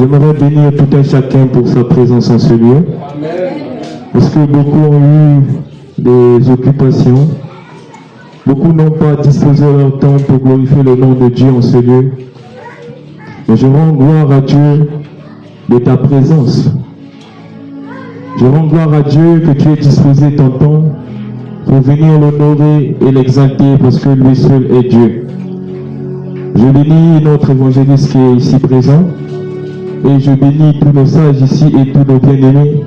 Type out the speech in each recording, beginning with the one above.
J'aimerais bénir tout un chacun pour sa présence en ce lieu. Parce que beaucoup ont eu des occupations. Beaucoup n'ont pas disposé leur temps pour glorifier le nom de Dieu en ce lieu. Mais je rends gloire à Dieu de ta présence. Je rends gloire à Dieu que tu aies disposé ton temps pour venir l'honorer et l'exalter parce que lui seul est Dieu. Je bénis notre évangéliste qui est ici présent et je bénis tous nos sages ici et tous nos bien-aimés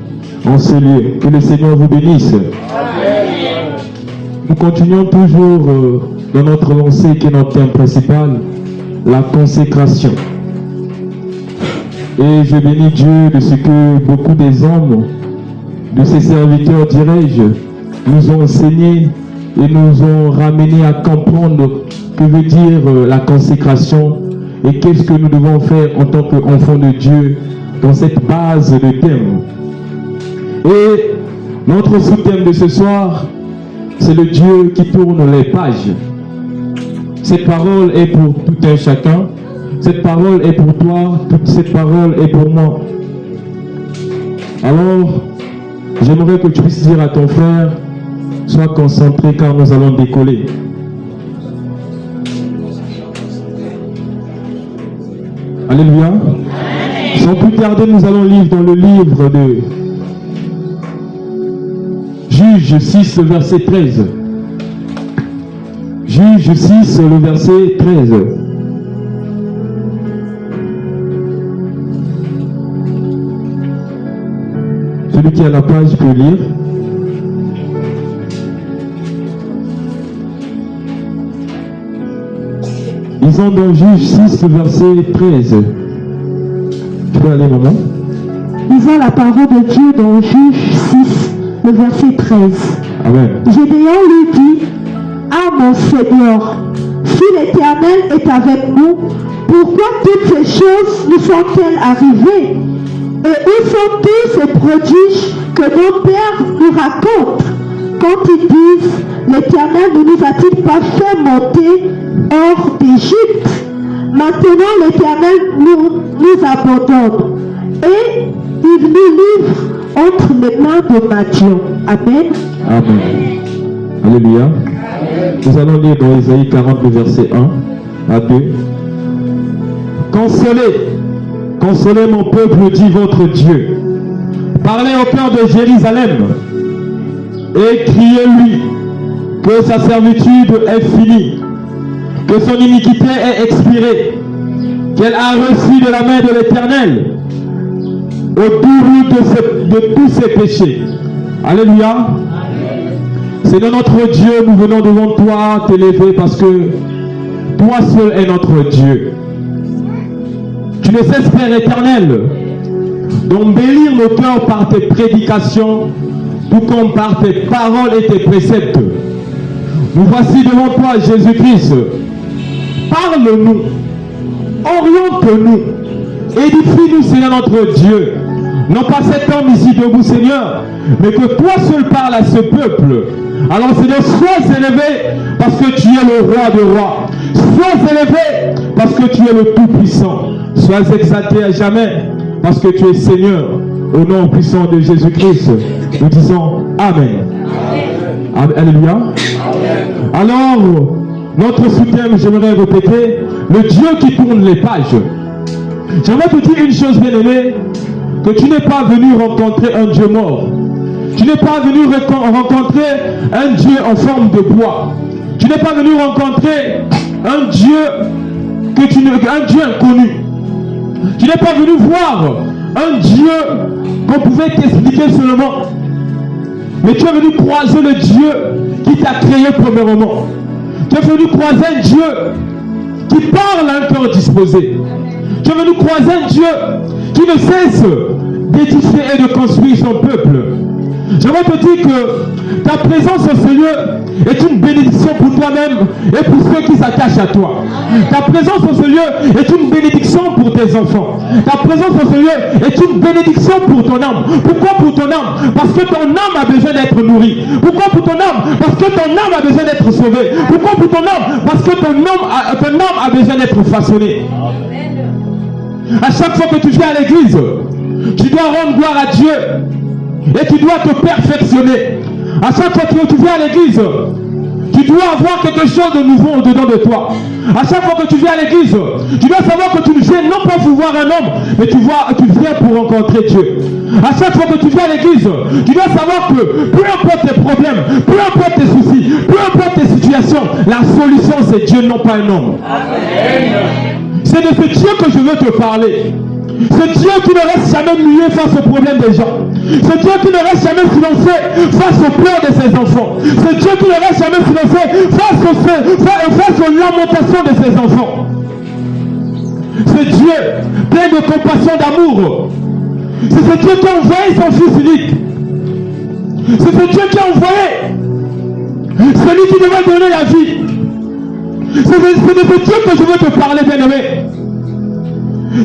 en ce lieu. Que le Seigneur vous bénisse. Amen. Nous continuons toujours dans notre lancée qui est notre thème principal, la consécration. Et je bénis Dieu de ce que beaucoup des hommes, de ses serviteurs, dirais-je, nous ont enseigné et nous ont ramené à comprendre que veut dire la consécration et qu'est-ce que nous devons faire en tant qu'enfants de Dieu dans cette base de thème. Et notre sous-thème de ce soir, c'est le Dieu qui tourne les pages. Cette parole est pour tout un chacun. Cette parole est pour toi. Toute cette parole est pour moi. Alors, j'aimerais que tu puisses dire à ton frère, sois concentré car nous allons décoller. Alléluia. Sans plus tarder, nous allons lire dans le livre de Juge 6, le verset 13. Juge 6, le verset 13. Celui qui a la page peut lire. Lisons dans Juge 6, le verset 13. Tu peux aller, maman? Lisons la parole de Dieu dans Juge 6, le verset 13. Amen. Gédéon lui dit, « Ah mon Seigneur, si l'Éternel est avec nous, pourquoi toutes ces choses nous sont-elles arrivées? Et où sont tous ces prodiges que nos pères nous racontent quand ils disent, l'Éternel ne nous a-t-il pas fait monter hors d'Égypte? Maintenant l'Éternel nous abandonne et il nous livre entre les mains de Madian. » Amen. Amen. Alléluia. Nous allons lire dans Ésaïe 40, le verset 1 à 2. Consolez, consolez mon peuple, dit votre Dieu. Parlez au cœur de Jérusalem et criez-lui que sa servitude est finie, que son iniquité est expirée, qu'elle a reçu de la main de l'Éternel au double de tous ses péchés. Alléluia. Seigneur notre Dieu, nous venons devant toi t'élever parce que toi seul est notre Dieu. Tu ne cesses, Père éternel, d'embellir nos cœurs par tes prédications, tout comme par tes paroles et tes préceptes. Nous voici devant toi, Jésus-Christ. Parle-nous, oriente-nous, édifie-nous, Seigneur notre Dieu. Non pas cet homme ici debout, Seigneur, mais que toi seul parles à ce peuple. Alors, Seigneur, sois élevé parce que tu es le roi des rois. Sois élevé parce que tu es le Tout-Puissant. Sois exalté à jamais parce que tu es Seigneur. Au nom puissant de Jésus-Christ, nous disons Amen. Amen. Alléluia. Alors, notre sous-thème, j'aimerais répéter, le Dieu qui tourne les pages. J'aimerais te dire une chose, bien-aimé, que tu n'es pas venu rencontrer un Dieu mort. Tu n'es pas venu rencontrer un Dieu en forme de bois. Tu n'es pas venu rencontrer un Dieu un Dieu inconnu. Tu n'es pas venu voir un Dieu qu'on pouvait t'expliquer seulement. Mais tu es venu croiser le Dieu qui t'a créé premièrement. Tu es venu croiser un Dieu qui parle à un cœur disposé. Tu es venu croiser un Dieu qui ne cesse d'édifier et de construire son peuple. J'aimerais te dire que ta présence au Seigneur est une bénédiction pour toi-même et pour ceux qui s'attachent à toi. Ta présence au Seigneur est une bénédiction pour tes enfants. Ta présence au Seigneur est une bénédiction pour ton âme. Pourquoi pour ton âme? Parce que ton âme a besoin d'être nourrie. Pourquoi pour ton âme? Parce que ton âme a besoin d'être sauvée. Pourquoi pour ton âme? Parce que ton âme a besoin d'être façonnée. Pourquoi pour ton âme? Parce que ton âme a besoin d'être sauvée. Pourquoi pour ton âme? Parce que ton âme a besoin d'être sauvée. Pourquoi pour ton âme? Parce que ton âme a besoin d'être façonnée. Pourquoi pour ton âme? Parce que ton âme a besoin d'être sauvée. Pourquoi pour ton âme? Parce que ton âme a besoin d'être sauvée. À chaque fois que tu viens à l'église, tu dois rendre gloire à Dieu et tu dois te perfectionner. À chaque fois que tu viens à l'église, tu dois avoir quelque chose de nouveau au-dedans de toi. À chaque fois que tu viens à l'église, tu dois savoir que tu ne viens non pas pour voir un homme, mais tu viens pour rencontrer Dieu. À chaque fois que tu viens à l'église, tu dois savoir que peu importe tes problèmes, peu importe tes soucis, peu importe tes situations, la solution c'est Dieu, non pas un homme. C'est de ce Dieu que je veux te parler. Ce Dieu qui ne reste jamais muet face aux problèmes des gens. Ce Dieu qui ne reste jamais silencieux face aux pleurs de ses enfants. Ce Dieu qui ne reste jamais silencieux face aux lamentations de ses enfants. Ce Dieu plein de compassion, d'amour. C'est ce Dieu qui a envoyé son Fils unique. C'est ce Dieu qui a envoyé celui qui devait donner la vie. C'est de ce Dieu que je veux te parler, bien-aimé.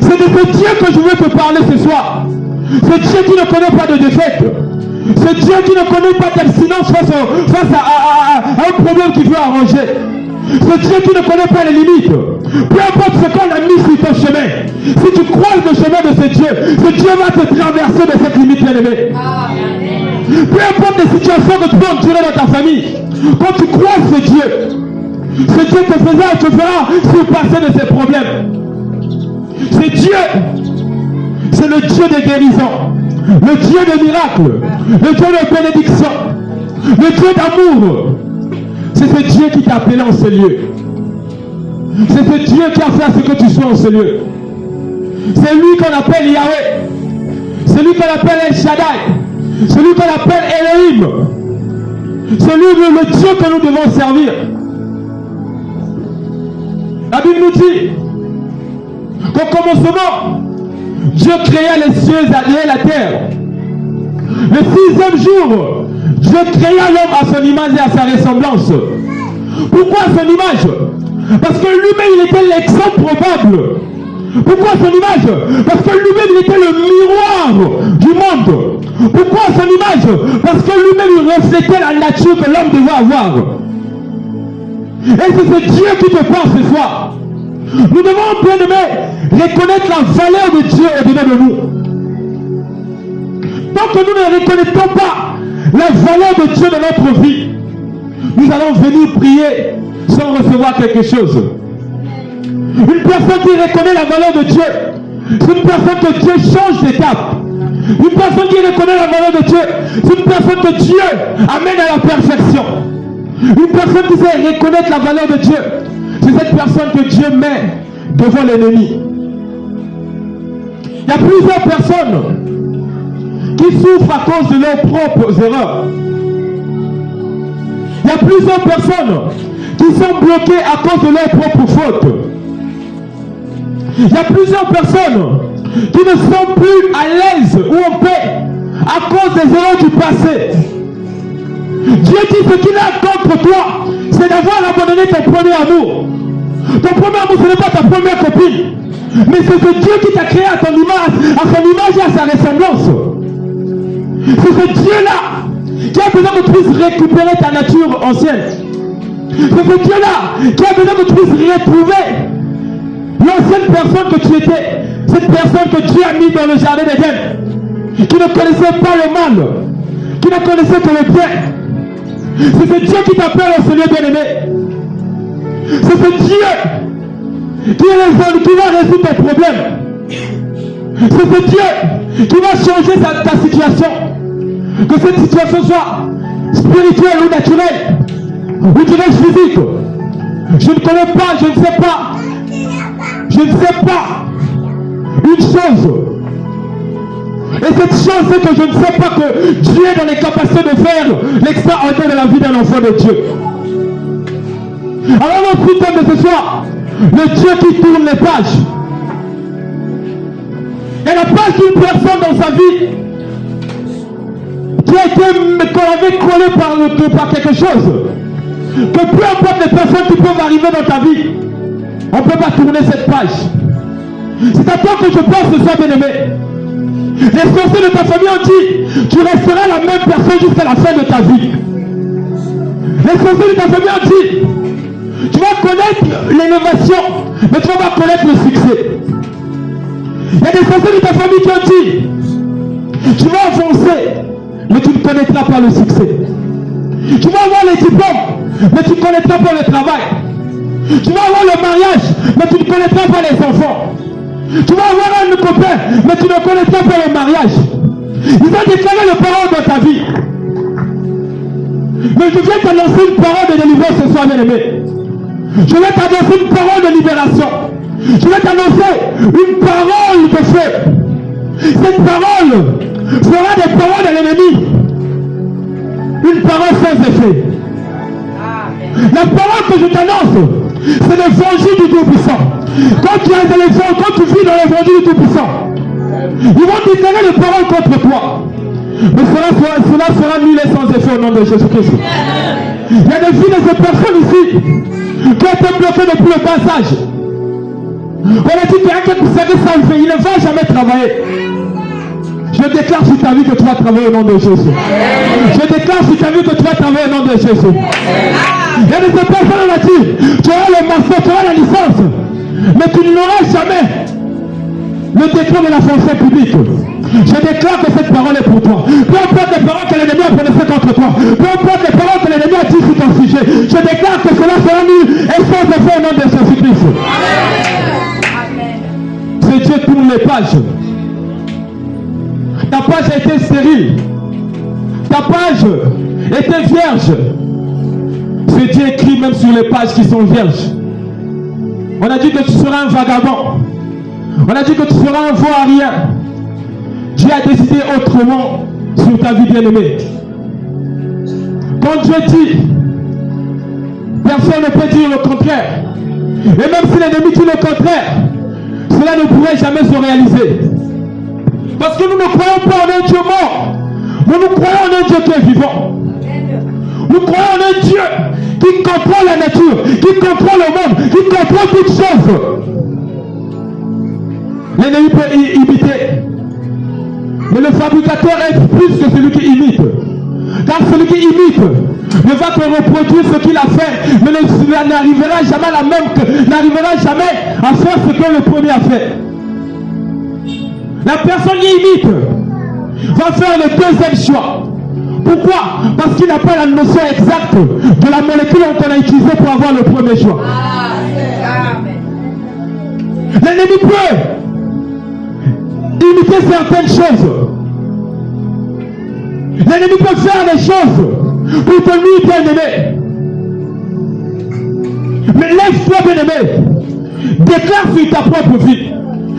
C'est de ce Dieu que je veux te parler ce soir. Ce Dieu qui ne connaît pas de défaite. Ce Dieu qui ne connaît pas d'abstinence face à un problème qu'il veut arranger. Ce Dieu qui ne connaît pas les limites. Peu importe ce qu'on a mis sur ton chemin. Si tu croises le chemin de ce Dieu va te traverser de cette limite, bien-aimé. Peu importe les situations que tu peux endurer dans ta famille. Quand tu croises ce Dieu te fera surpasser de ses problèmes. C'est Dieu, c'est le Dieu de guérison, le Dieu de miracles, le Dieu de bénédiction, le Dieu d'amour. C'est ce Dieu qui t'a appelé en ce lieu. C'est ce Dieu qui a fait ce que tu sois en ce lieu. C'est lui qu'on appelle Yahweh, c'est lui qu'on appelle El Shaddai, c'est lui qu'on appelle Elohim, c'est lui le Dieu que nous devons servir. La Bible nous dit qu'au commencement, Dieu créa les cieux et la terre. Le 6e jour, Dieu créa l'homme à son image et à sa ressemblance. Pourquoi à son image? Parce que lui-même, il était l'exemple probable. Pourquoi à son image? Parce que lui-même, il était le miroir du monde. Pourquoi à son image? Parce que lui-même, il reflétait la nature que l'homme devait avoir. Et c'est ce Dieu qui te parle ce soir. Nous devons, bien aimé, reconnaître la valeur de Dieu au-dedans de nous. Tant que nous ne reconnaissons pas la valeur de Dieu dans notre vie, nous allons venir prier sans recevoir quelque chose. Une personne qui reconnaît la valeur de Dieu, c'est une personne que Dieu change d'étape. Une personne qui reconnaît la valeur de Dieu, c'est une personne que Dieu amène à la perfection. Une personne qui sait reconnaître la valeur de Dieu, c'est cette personne que Dieu met devant l'ennemi. Il y a plusieurs personnes qui souffrent à cause de leurs propres erreurs. Il y a plusieurs personnes qui sont bloquées à cause de leurs propres fautes. Il y a plusieurs personnes qui ne sont plus à l'aise ou en paix à cause des erreurs du passé. Dieu dit ce qu'il a contre toi, c'est d'avoir abandonné ton premier amour. Ton premier amour, ce n'est pas ta première copine, mais c'est ce Dieu qui t'a créé à son image et à sa ressemblance. C'est ce Dieu-là qui a besoin que tu puisses récupérer ta nature ancienne. C'est ce Dieu-là qui a besoin que tu puisses retrouver l'ancienne personne que tu étais. Cette personne que Dieu a mise dans le jardin d'Éden, qui ne connaissait pas le mal, qui ne connaissait que le bien. C'est ce Dieu qui t'appelle au Seigneur bien-aimé. C'est ce Dieu qui va résoudre tes problèmes. C'est ce Dieu qui va changer ta situation. Que cette situation soit spirituelle ou naturelle, ou dirais physique. Je ne connais pas, je ne sais pas une chose. Et cette chose, c'est que je ne sais pas que Dieu est dans les capacités de faire l'extraordinaire de la vie d'un enfant de Dieu. Alors notre thème de ce soir, le Dieu qui tourne les pages. Il n'y a pas qu'une personne dans sa vie qui a été collée par quelque chose. Que peu importe les personnes qui peuvent arriver dans ta vie, on ne peut pas tourner cette page. C'est à toi que je pense ce soir, bien-aimé. Les sorciers de ta famille ont dit, tu resteras la même personne jusqu'à la fin de ta vie. Les sorciers de ta famille ont dit, tu vas connaître l'élévation, mais tu vas pas connaître le succès. Il y a des personnes de ta famille qui ont dit, tu vas avancer, mais tu ne connaîtras pas le succès. Tu vas avoir les diplômes, mais tu ne connaîtras pas le travail. Tu vas avoir le mariage, mais tu ne connaîtras pas les enfants. Tu vas avoir un copain, mais tu ne connaîtras pas le mariage. Ils ont déclaré le parole dans ta vie. Mais je viens t'annoncer une parole de délivrance ce soir, bien-aimé. Je vais t'annoncer une parole de libération. Je vais t'annoncer une parole de feu. Cette parole fera des paroles de l'ennemi. Une parole sans effet. La parole que je t'annonce, c'est l'évangile du Tout-Puissant. Quand tu as de l'évangile, quand tu vis dans l'évangile du Tout-Puissant, ils vont déclarer des paroles contre toi. Mais cela sera nul et sans effet au nom de Jésus-Christ. Il y a des vies de ces personnes ici qui ont été bloquées depuis le bas âge. On a dit qu'il y a quelqu'un qui serait salvé, il ne va jamais travailler. Je déclare sur ta vie que tu vas travailler au nom de Jésus. Je déclare sur ta vie que tu vas travailler au nom de Jésus. Il y a des personnes qui ont dit, tu auras le master, tu auras la licence, mais tu n'auras jamais le décret de la fonction publique. Je déclare que cette parole est pour toi. Peu importe les paroles que l'ennemi a prononcées contre toi, peu importe les paroles que l'ennemi a dites sur ton sujet, je déclare que cela sera nul et sans effet au nom de Jésus-Christ. C'est Dieu tourne les pages. Ta page a été stérile. Ta page était vierge. C'est Dieu écrit même sur les pages qui sont vierges. On a dit que tu seras un vagabond. On a dit que tu seras un vaurien. Dieu a décidé autrement sur ta vie, bien-aimée. Quand Dieu dit, personne ne peut dire le contraire. Et même si l'ennemi dit le contraire, cela ne pourrait jamais se réaliser. Parce que nous ne croyons pas en un Dieu mort. Mais nous croyons en un Dieu qui est vivant. Nous croyons en un Dieu qui contrôle la nature, qui contrôle le monde, qui contrôle toutes choses. L'ennemi peut imiter. Mais le fabricateur est plus que celui qui imite. Car celui qui imite ne va que reproduire ce qu'il a fait, mais n'arrivera jamais à faire ce que le premier a fait. La personne qui imite va faire le deuxième choix. Pourquoi? Parce qu'il n'a pas la notion exacte de la molécule qu'on a utilisée pour avoir le premier choix. L'ennemi peut imiter certaines choses. L'ennemi peut faire des choses pour te nuire, bien-aimé. Mais lève-toi, bien-aimé. Déclare sur ta propre vie.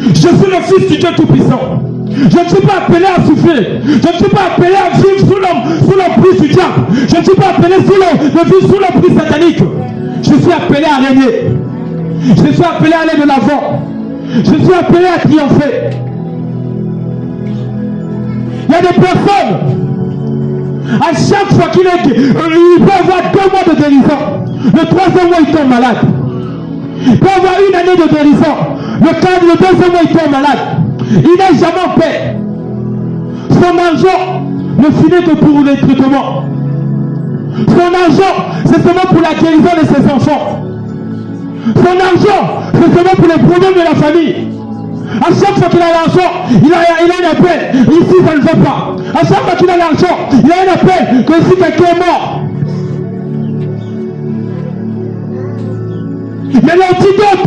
Je suis le Fils du Dieu Tout-Puissant. Je ne suis pas appelé à souffrir. Je ne suis pas appelé à vivre sous l'emprise du diable. Je ne suis pas appelé de vivre sous l'emprise satanique. Je suis appelé à régner. Je suis appelé à aller de l'avant. Je suis appelé à triompher. Il y a des personnes, à chaque fois qu'il peut avoir 2 mois de guérison, le 3e mois il tombe malade. Il peut avoir 1 année de guérison, le 2e mois il tombe malade. Il n'a jamais paix. Son argent ne finit que pour les traitements. Son argent, c'est seulement pour la guérison de ses enfants. Son argent, c'est seulement pour les problèmes de la famille. À chaque fois qu'il a l'argent, il a un appel. Ici, ça ne va pas. À chaque fois qu'il a l'argent, il a un appel que si quelqu'un est mort. Mais l'antidote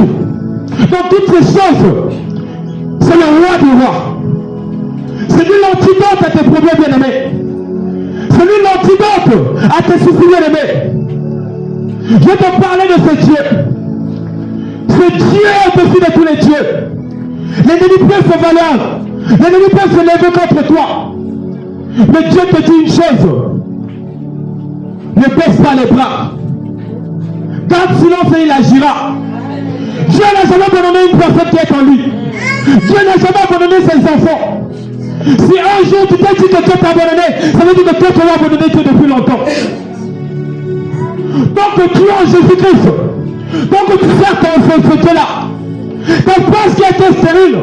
dans toutes ces choses, c'est le roi du roi. C'est lui l'antidote à tes problèmes, bien-aimés. C'est lui l'antidote à tes soucis, bien-aimés. Je vais te parler de ce Dieu. Ce Dieu est au-dessus de tous les dieux. L'ennemi peut se valoir. L'ennemi peut se lever contre toi. Mais Dieu te dit une chose. Ne baisse pas les bras. Garde silence et il agira. Dieu n'a jamais abandonné une personne qui est en lui. Dieu n'a jamais abandonné ses enfants. Si un jour tu t'es dit que Dieu t'a abandonné, ça veut dire que Dieu t'a abandonné depuis longtemps. Tant que tu es en Jésus-Christ, tant que tu sers ce Dieu-là, ta page qui a été stérile,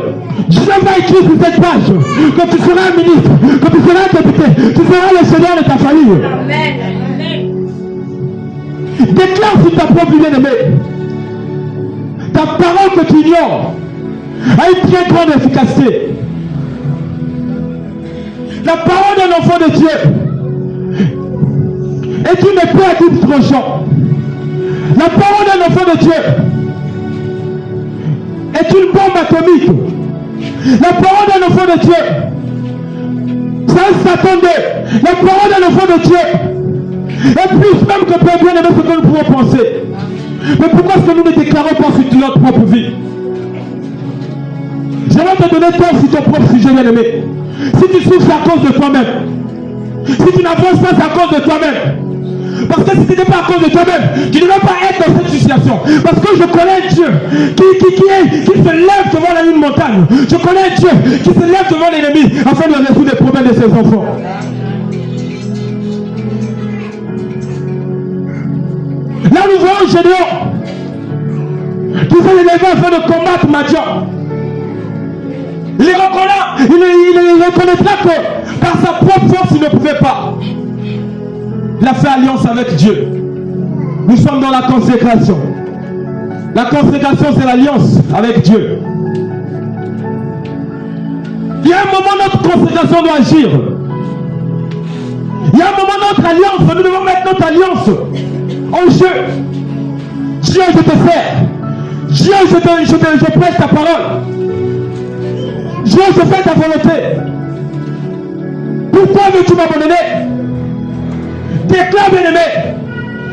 Dieu va écrire sur cette page que tu seras un ministre, que tu seras un député, tu seras le seigneur de ta famille. Amen. Déclare sur ta propre bien-aimée. Ta parole que tu ignores, a une très grande efficacité. La parole d'un enfant de Dieu est une épée à double tranchant. La parole d'un enfant de Dieu est une bombe atomique. La parole d'un enfant de Dieu, ça s'attendait. La parole d'un enfant de Dieu est plus même que peut bien aimer ce que nous pouvons penser. Mais pourquoi est-ce que nous ne déclarons pas sur notre propre vie? J'aimerais te donner tort sur ton propre sujet, bien aimé. Si tu souffres, c'est à cause de toi-même. Si tu n'avances pas, c'est à cause de toi-même. Parce que si ce n'était pas à cause de toi-même, tu ne vas pas être dans cette situation. Parce que je connais un Dieu qui se lève devant la ligne montagne. Je connais un Dieu qui se lève devant l'ennemi afin de résoudre les problèmes de ses enfants. Là, nous voyons Gédéon qui s'est élevé afin de combattre Madian. Il reconnaîtra que par sa propre force, il ne pouvait pas. Il a fait alliance avec Dieu. Nous sommes dans la consécration. La consécration, c'est l'alliance avec Dieu. Il y a un moment où notre consécration doit agir. Il y a un moment où notre alliance, nous devons mettre notre alliance en jeu. Dieu, je te sers. Dieu, je prêche ta parole. Dieu, je fais ta volonté. Pourquoi veux-tu m'abandonner? Déclare, bien-aimé.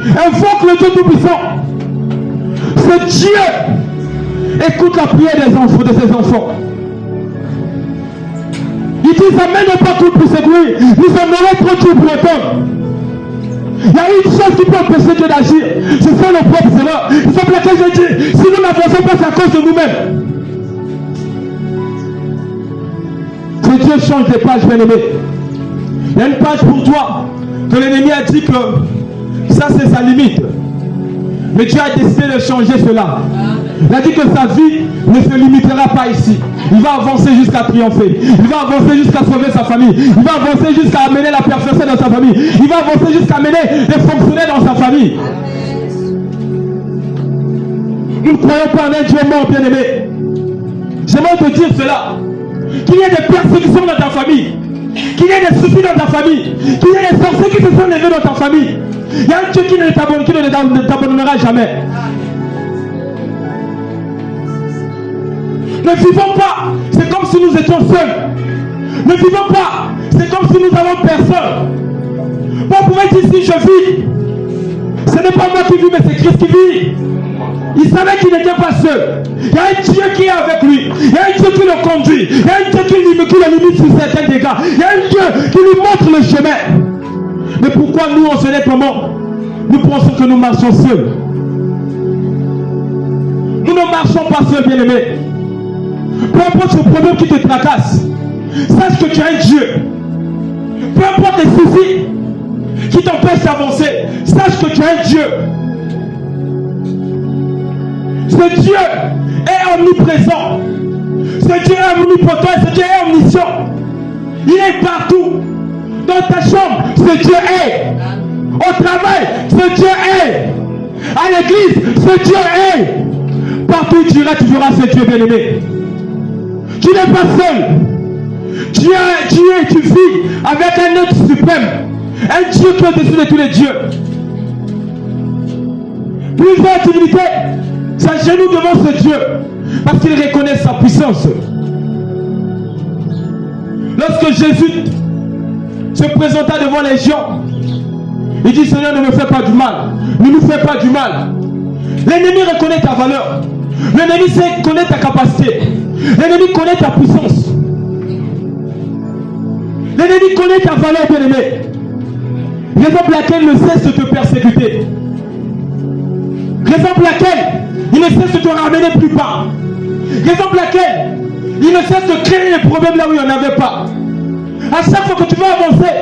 Invoque le Dieu Tout-Puissant. Ce Dieu écoute la prière des enfants, de ses enfants. Il dit, amène pas tout pour séduire. Nous en aurons trop tout pour autant. Il y a une chose qui peut empêcher Dieu d'agir. Ce sont nos propres erreurs. C'est pour laquelle je dis, si nous n'avançons pas, c'est à cause de nous-mêmes. Si Dieu change des pages, bien-aimé, il y a une page pour toi que l'ennemi a dit que ça c'est sa limite. Mais Dieu a décidé de changer cela. Il a dit que sa vie ne se limitera pas ici. Il va avancer jusqu'à triompher. Il va avancer jusqu'à sauver sa famille. Il va avancer jusqu'à amener la perfection dans sa famille. Il va avancer jusqu'à amener des fonctionnaires dans sa famille. Nous ne croyons pas en un Dieu mort, bien-aimé. J'aimerais te dire cela. Qu'il y ait des persécutions dans ta famille. Qu'il y ait des soucis dans ta famille. Qu'il y ait des sorciers qui se sont levés dans ta famille. Il y a un Dieu qui ne t'abandonnera jamais. Ne vivons pas, c'est comme si nous étions seuls. Ne vivons pas, c'est comme si nous n'avons personne. Vous pouvez dire si je vis, ce n'est pas moi qui vis, mais c'est Christ qui vit. Il savait qu'il n'était pas seul. Il y a un Dieu qui est avec lui. Il y a un Dieu qui le conduit. Il y a un Dieu qui le limite sur certains dégâts. Il y a un Dieu qui lui montre le chemin. Mais pourquoi nous, on se lève comment? Nous pensons que nous marchons seuls. Nous ne marchons pas seuls, bien-aimés. Peu importe ce problème qui te tracasse, sache que tu as un Dieu. Peu importe les soucis qui t'empêchent d'avancer, sache que tu as un Dieu. Ce Dieu est omniprésent. Ce Dieu est omnipotent. Ce Dieu est omniscient. Il est partout. Dans ta chambre, ce Dieu est. Au travail, ce Dieu est. À l'église, ce Dieu est. Partout où tu iras, tu verras ce Dieu bien-aimé. Tu n'es pas seul. Tu vis avec un être suprême. Un Dieu qui est au-dessus de tous les dieux. Plusieurs divinités s'agenouillent devant ce Dieu parce qu'ils reconnaissent sa puissance. Lorsque Jésus se présenta devant les gens, il dit, Seigneur, ne me fais pas du mal. Ne nous fais pas du mal. L'ennemi reconnaît ta valeur. L'ennemi sait connaître ta capacité. L'ennemi connaît ta puissance. L'ennemi connaît ta valeur, bien-aimé. Raison pour laquelle il ne cesse de te persécuter. Raison pour laquelle il ne cesse de te ramener plus bas. Raison pour laquelle il ne cesse de créer les problèmes là où il n'y en avait pas. À chaque fois que tu vas avancer,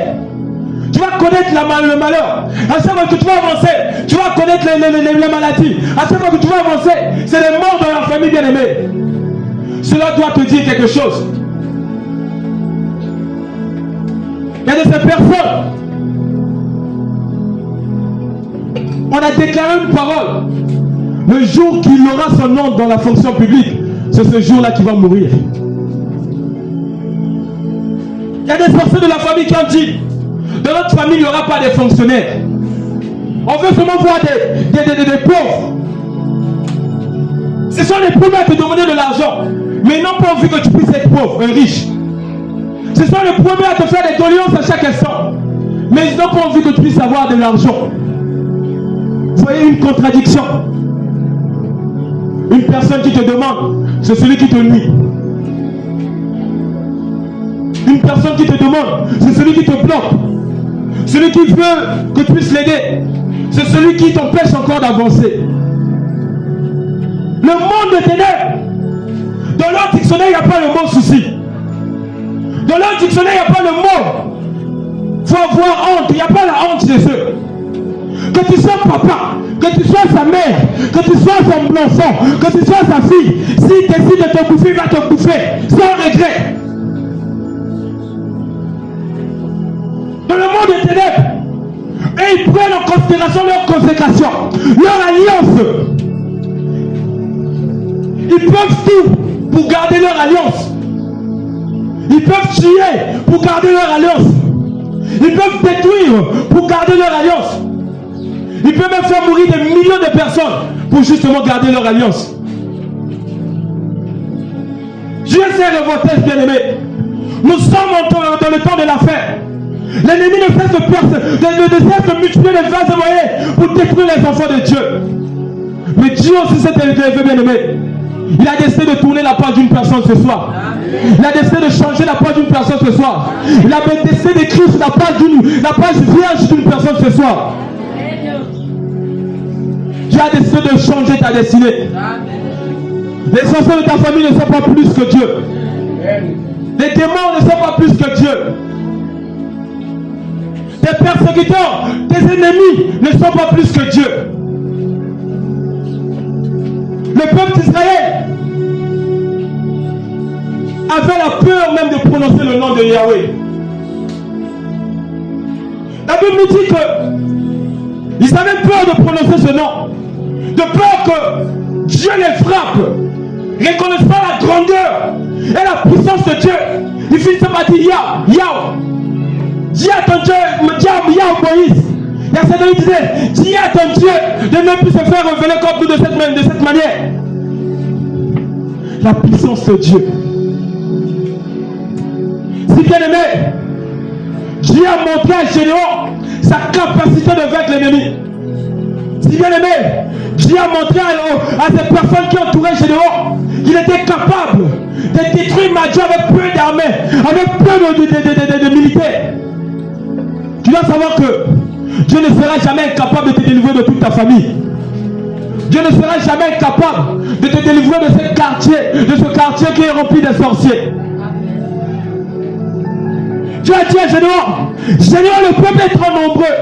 tu vas connaître le malheur. À chaque fois que tu vas avancer, tu vas connaître les maladies. À chaque fois que tu vas avancer, c'est les morts dans la famille, bien-aimée. Cela doit te dire quelque chose. Il y a de ces personnes. On a déclaré une parole. Le jour qu'il aura son nom dans la fonction publique, c'est ce jour-là qu'il va mourir. Il y a des personnes de la famille qui ont dit, dans notre famille, il n'y aura pas de fonctionnaires. On veut seulement voir des pauvres. Ce sont les premiers à te demander de l'argent, mais ils n'ont pas envie que tu puisses être pauvre, un riche. Ce sont les premiers à te faire des doléances à chaque instant, mais ils n'ont pas envie que tu puisses avoir de l'argent. Vous voyez une contradiction. Une personne qui te demande, c'est celui qui te nuit. Une personne qui te demande, c'est celui qui te bloque. Celui qui veut que tu puisses l'aider, c'est celui qui t'empêche encore d'avancer. Le monde de ténèbres, dans leur dictionnaire, il n'y a pas le mot souci. Dans leur dictionnaire, il n'y a pas le mot. Il faut avoir honte. Il n'y a pas la honte chez eux. Que tu sois papa, que tu sois sa mère, que tu sois son enfant, que tu sois sa fille, s'il décide de te bouffer, il va te bouffer, sans regret. Dans le monde des ténèbres, et ils prennent en considération leur consécration, leur alliance. Ils peuvent tout pour garder leur alliance. Ils peuvent tuer pour garder leur alliance. Ils peuvent détruire pour garder leur alliance. Ils peuvent même faire mourir des millions de personnes pour justement garder leur alliance. Dieu s'est révolté, bien-aimé. Nous sommes dans le temps de la fin. L'ennemi ne cesse de multiplier les vases moyens pour détruire les enfants de Dieu. Mais Dieu aussi s'est élevé, bien-aimé. Il a décidé de tourner la page d'une personne ce soir. Il a décidé de changer la page d'une personne ce soir. Il a décidé d'écrire sur la page vierge d'une personne ce soir. Dieu a décidé de changer ta destinée. Les sorciers de ta famille ne sont pas plus que Dieu. Les démons ne sont pas plus que Dieu. Tes persécuteurs, tes ennemis ne sont pas plus que Dieu. Le peuple d'Israël avait la peur même de prononcer le nom de Yahweh. La Bible nous dit que ils avaient peur de prononcer ce nom, de peur que Dieu les frappe, ne reconnaissent pas la grandeur et la puissance de Dieu. Ils finissent par dire Yahweh. Dis à ton Dieu, Moïse. Il y a certains qui disaient, dis à ton Dieu de ne plus se faire révéler comme nous de cette manière. La puissance de Dieu. Si bien aimé, Dieu a montré à Gédéon sa capacité de vaincre l'ennemi. Si bien aimé, Dieu a montré à ces personnes qui entouraient Gédéon qu'il était capable de détruire Madian avec peu d'armées, avec peu de militaires. Tu dois savoir que Dieu ne sera jamais incapable de te délivrer de toute ta famille. Dieu ne sera jamais incapable de te délivrer de ce quartier qui est rempli de sorciers. Dieu a dit à Gédéon, le peuple est trop nombreux.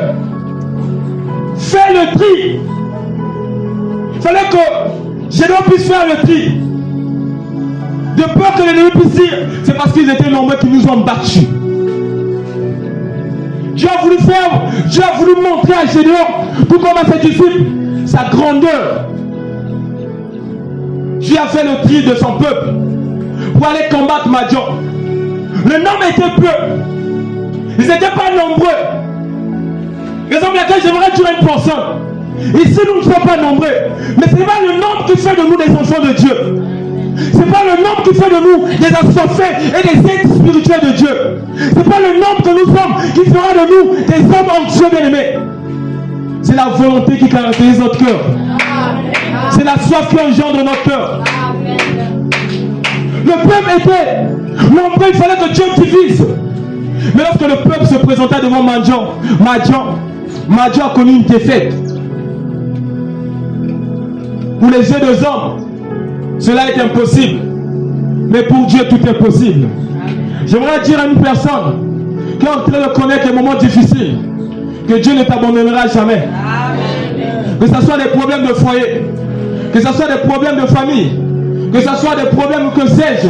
Fais le tri. Il fallait que Gédéon puisse faire le tri. De peur que l'ennemi puisse dire, c'est parce qu'ils étaient nombreux qu'ils nous ont battus. Dieu a voulu montrer à Gédéon, tout comme à ses disciples, sa grandeur. Dieu a fait le tri de son peuple pour aller combattre Madian. Le nombre était peu. Ils n'étaient pas nombreux. Raison pour laquelle j'aimerais dire une personne. Ici, nous ne sommes pas nombreux. Mais ce n'est pas le nombre qui fait de nous des enfants de Dieu. Ce n'est pas le nombre qui fait de nous des assoiffés et des êtres spirituels de Dieu. Ce n'est pas le nombre que nous sommes qui fera de nous des hommes en Dieu bien-aimés. C'est la volonté qui caractérise notre cœur. C'est la soif qui engendre notre cœur. Le peuple était nombreux, il fallait que Dieu divise. Mais lorsque le peuple se présenta devant Madian a connu une défaite. Pour les yeux des hommes, cela est impossible. Mais pour Dieu, tout est possible. J'aimerais dire à une personne qui est en train de connaître les moments difficiles que Dieu ne t'abandonnera jamais. Que ce soit des problèmes de foyer, que ce soit des problèmes de famille, que ce soit des problèmes que sais-je,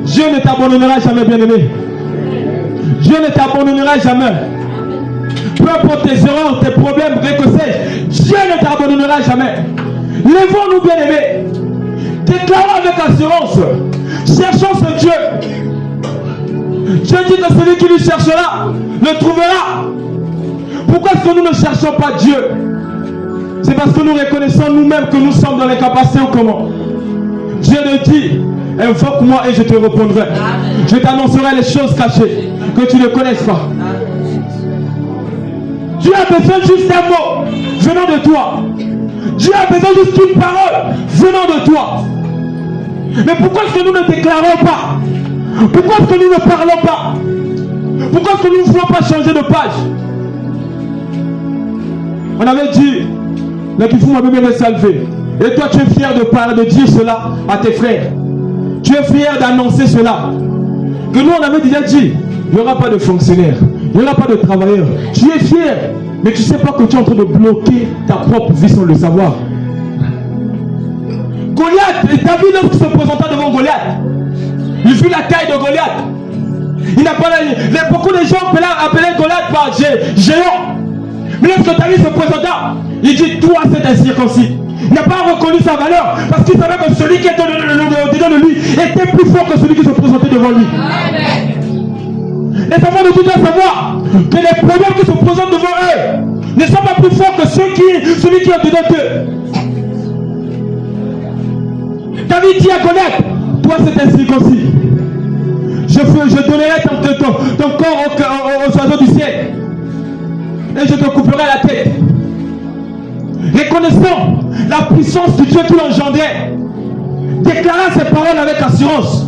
Dieu ne t'abandonnera jamais, bien-aimé. Dieu ne t'abandonnera jamais. Peu importe tes erreurs, tes problèmes, que sais-je, Dieu ne t'abandonnera jamais. Lèvons-nous, bien-aimés. Déclarons avec assurance. Cherchons ce Dieu. Dieu dit que celui qui lui cherchera le trouvera. Pourquoi est-ce que nous ne cherchons pas Dieu? C'est parce que nous reconnaissons nous-mêmes que nous sommes dans l'incapacité ou comment? Dieu nous dit, invoque-moi et je te répondrai. Je t'annoncerai les choses cachées que tu ne connaisses pas. Dieu a besoin juste d'un mot venant de toi. Dieu a besoin juste d'une parole venant de toi. Mais pourquoi est-ce que nous ne déclarons pas? Pourquoi est-ce que nous ne parlons pas? Pourquoi est-ce que nous ne voulons pas changer de page? On avait dit, mais qu'il faut me salver. Et toi, tu es fier de parler, de dire cela à tes frères. Tu es fier d'annoncer cela. Que nous, on avait déjà dit, il n'y aura pas de fonctionnaires, il n'y aura pas de travailleurs. Tu es fier, mais tu ne sais pas que tu es en train de bloquer ta propre vie sans le savoir. Goliath, David, lorsqu'il se présenta devant Goliath, il vit la taille de Goliath. Il n'a pas beaucoup de gens appelaient Goliath par géant. Mais lorsque David se présenta, il dit, toi c'est incirconcis. Il n'a pas reconnu sa valeur parce qu'il savait que celui qui était dedans de lui était plus fort que celui qui se présentait devant lui. Les enfants de Dieu doivent savoir que les problèmes qui se présentent devant eux ne sont pas plus forts que celui qui est dedans d'eux. David dit à Goliath, toi c'est incirconcis. Je donnerai ton corps aux oiseaux du ciel. Et je te couperai la tête. Reconnaissant la puissance du Dieu qui l'engendrait, déclara ses paroles avec assurance,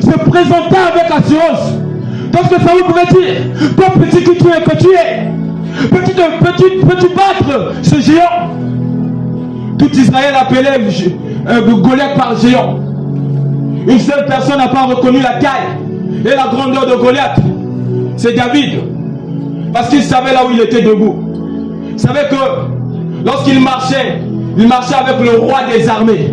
se présenta avec assurance. Donc que ça vous pouvait dire, toi petit que tu es, peux-tu battre ce géant? Tout Israël appelait Goliath par géant. Une seule personne n'a pas reconnu la taille et la grandeur de Goliath. C'est David. Parce qu'il savait là où il était debout. Il savait que lorsqu'il marchait, il marchait avec le roi des armées.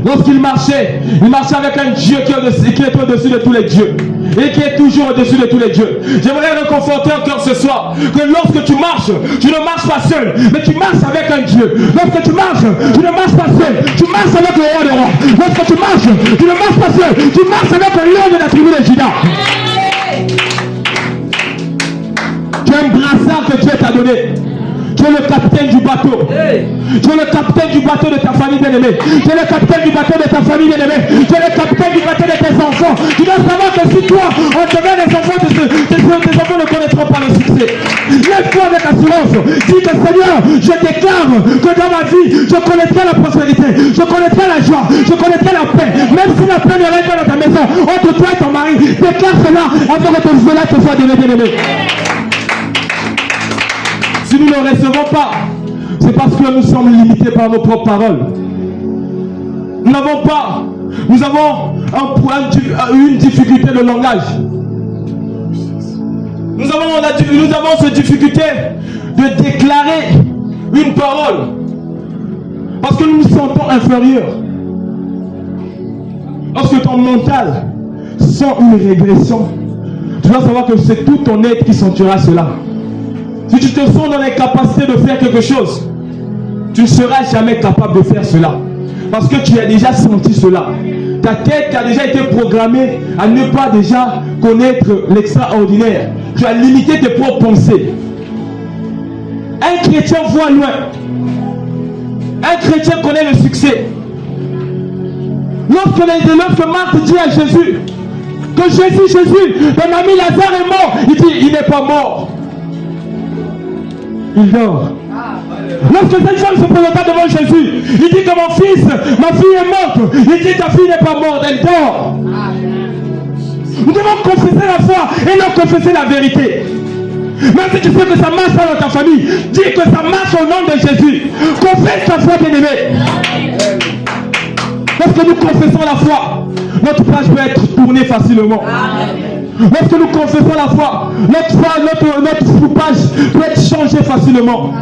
Lorsqu'il marchait, il marchait avec un Dieu qui est au-dessus de tous les dieux. Et qui est toujours au-dessus de tous les dieux. J'aimerais réconforter encore ce soir que lorsque tu marches, tu ne marches pas seul, mais tu marches avec un Dieu. Lorsque tu marches, tu ne marches pas seul, tu marches avec le roi des rois. Lorsque tu marches, tu ne marches pas seul, tu marches avec le lion de la tribu de Juda. Tu as un brassard que Dieu t'a donné. Tu es le capitaine du bateau. Tu es le capitaine du bateau de ta famille bien-aimée. Tu es le capitaine du bateau de ta famille bien-aimée. Tu es le capitaine du bateau de tes enfants. Tu dois savoir que si toi, on devient des enfants, tes enfants ne connaîtront pas le succès. Lève-toi avec assurance. Dis que Seigneur, je déclare que dans ma vie, je connaîtrai la prospérité, je connaîtrai la joie, je connaîtrai la paix. Même si la paix ne règne pas dans ta maison, entre toi et ton mari, déclare cela afin que ton cela te soit donné bien-aimé. Si nous ne le recevons pas, c'est parce que nous sommes limités par nos propres paroles. Nous avons une difficulté de langage. Nous avons cette difficulté de déclarer une parole. Parce que nous nous sentons inférieurs. Lorsque ton mental sent une régression, tu dois savoir que c'est tout ton être qui sentira cela. Si tu te sens dans l'incapacité de faire quelque chose, tu ne seras jamais capable de faire cela. Parce que tu as déjà senti cela. Ta tête a déjà été programmée à ne pas déjà connaître l'extraordinaire. Tu as limité tes propres pensées. Un chrétien voit loin. Un chrétien connaît le succès. Lorsque Marthe dit à Jésus que Jésus, ton ami Lazare est mort, il dit, il n'est pas mort. Il dort. Lorsque cette femme se présenta devant Jésus, il dit que ma fille est morte. Il dit, ta fille n'est pas morte, elle dort. Nous devons confesser la foi et non confesser la vérité. Même si tu sais que ça marche pas dans ta famille, dis que ça marche au nom de Jésus. Confesse ta foi, bien-aimé. Lorsque nous confessons la foi, notre page peut être tournée facilement. Lorsque nous confessons la foi, notre page peut être changée facilement.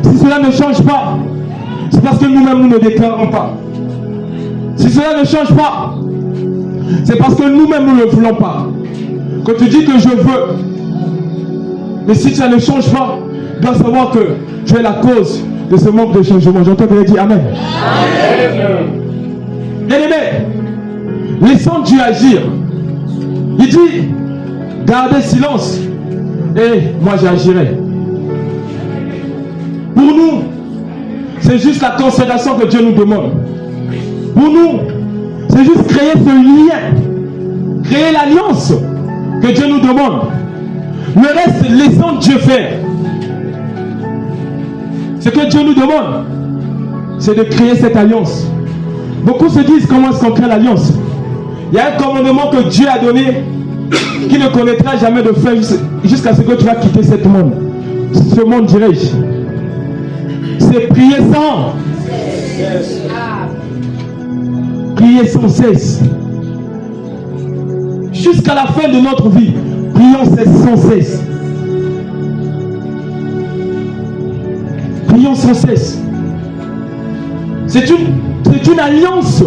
Si cela ne change pas, c'est parce que nous-mêmes nous ne déclarons pas. Si cela ne change pas, c'est parce que nous-mêmes nous ne le voulons pas. Quand tu dis que je veux, mais si ça ne change pas, tu dois savoir que tu es la cause de ce manque de changement. J'entends que tu dis Amen. Amen. Bien-aimés, laissons Dieu agir. Il dit, gardez silence et moi j'agirai. Pour nous, c'est juste la consécration que Dieu nous demande. Pour nous, c'est juste créer ce lien, créer l'alliance que Dieu nous demande. Le reste, laissons Dieu faire. Ce que Dieu nous demande, c'est de créer cette alliance. Beaucoup se disent comment est-ce qu'on crée l'alliance. Il y a un commandement que Dieu a donné qui ne connaîtra jamais de fin jusqu'à ce que tu vas quitter ce monde. Ce monde, dirais-je. C'est prier sans cesse. Prier sans cesse. Jusqu'à la fin de notre vie, prions sans cesse. Prions sans cesse. C'est une alliance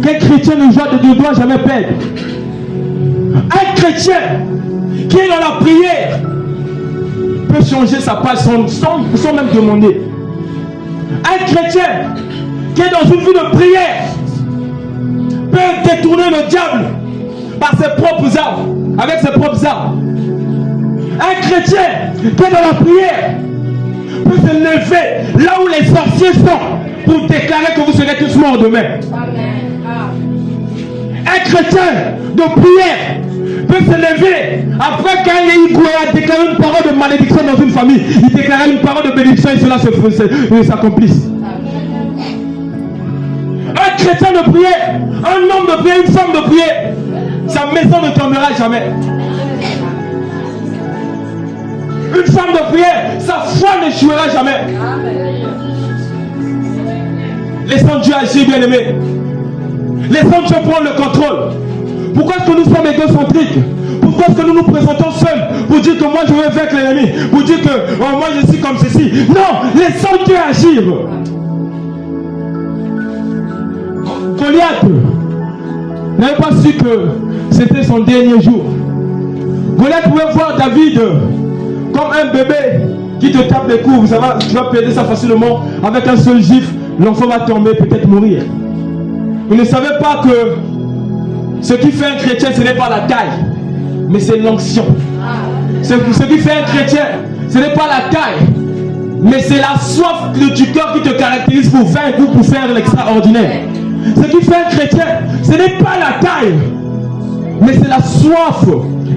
qu'un chrétien ne doit jamais perdre. Un chrétien qui est dans la prière peut changer sa page sans même demander. Un chrétien qui est dans une vie de prière peut détourner le diable par ses propres armes, avec ses propres armes. Un chrétien qui est dans la prière peut se lever là où les sorciers sont pour déclarer que vous serez tous morts demain. Un chrétien de prière peut se lever après quand il a déclaré une parole de malédiction dans une famille. Il déclarait une parole de bénédiction et cela s'accomplisse. Un chrétien de prière, un homme de prière, une femme de prière, sa maison ne tombera jamais. Une femme de prière, sa foi n'échouera jamais. Laissons Dieu agir, bien-aimés. Laissons Dieu prendre le contrôle. Pourquoi est-ce que nous sommes égocentriques? Pourquoi est-ce que nous nous présentons seuls pour dire que moi je vais vaincre l'ennemi? Pour dire que moi je suis comme ceci? Non, laissons Dieu agir. Goliath n'avait pas su que c'était son dernier jour. Goliath pouvait voir David comme un bébé qui te tape les coups. Vous savez, tu vas perdre ça facilement. Avec un seul gifle, l'enfant va tomber, peut-être mourir. Vous ne savez pas que ce qui fait un chrétien, ce n'est pas la taille, mais c'est l'onction. Ce qui fait un chrétien, ce n'est pas la taille, mais c'est la soif du cœur qui te caractérise pour vaincre ou pour faire l'extraordinaire. Ce qui fait un chrétien, ce n'est pas la taille, mais c'est la soif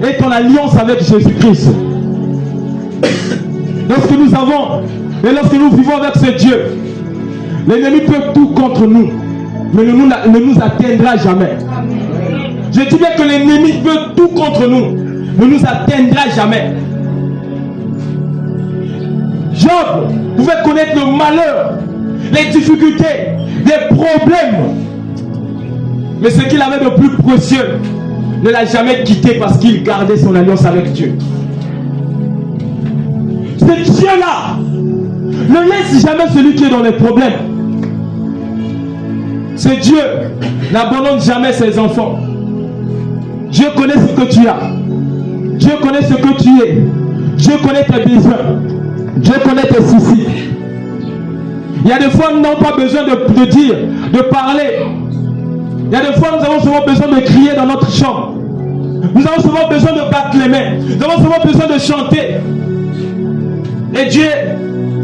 et ton alliance avec Jésus-Christ. Lorsque nous avons et lorsque nous vivons avec ce Dieu, l'ennemi peut tout contre nous, mais ne nous atteindra jamais. Je dis bien que l'ennemi peut tout contre nous, ne nous atteindra jamais. Job pouvait connaître le malheur, les difficultés, les problèmes, mais ce qu'il avait de plus précieux ne l'a jamais quitté parce qu'il gardait son alliance avec Dieu. Ce Dieu-là ne laisse jamais celui qui est dans les problèmes. Ce Dieu n'abandonne jamais ses enfants. Dieu connaît ce que tu as. Dieu connaît ce que tu es. Dieu connaît tes besoins. Dieu connaît tes soucis. Il y a des fois, nous n'avons pas besoin de dire, de parler. Il y a des fois, nous avons souvent besoin de crier dans notre chambre. Nous avons souvent besoin de battre les mains. Nous avons souvent besoin de chanter. Et Dieu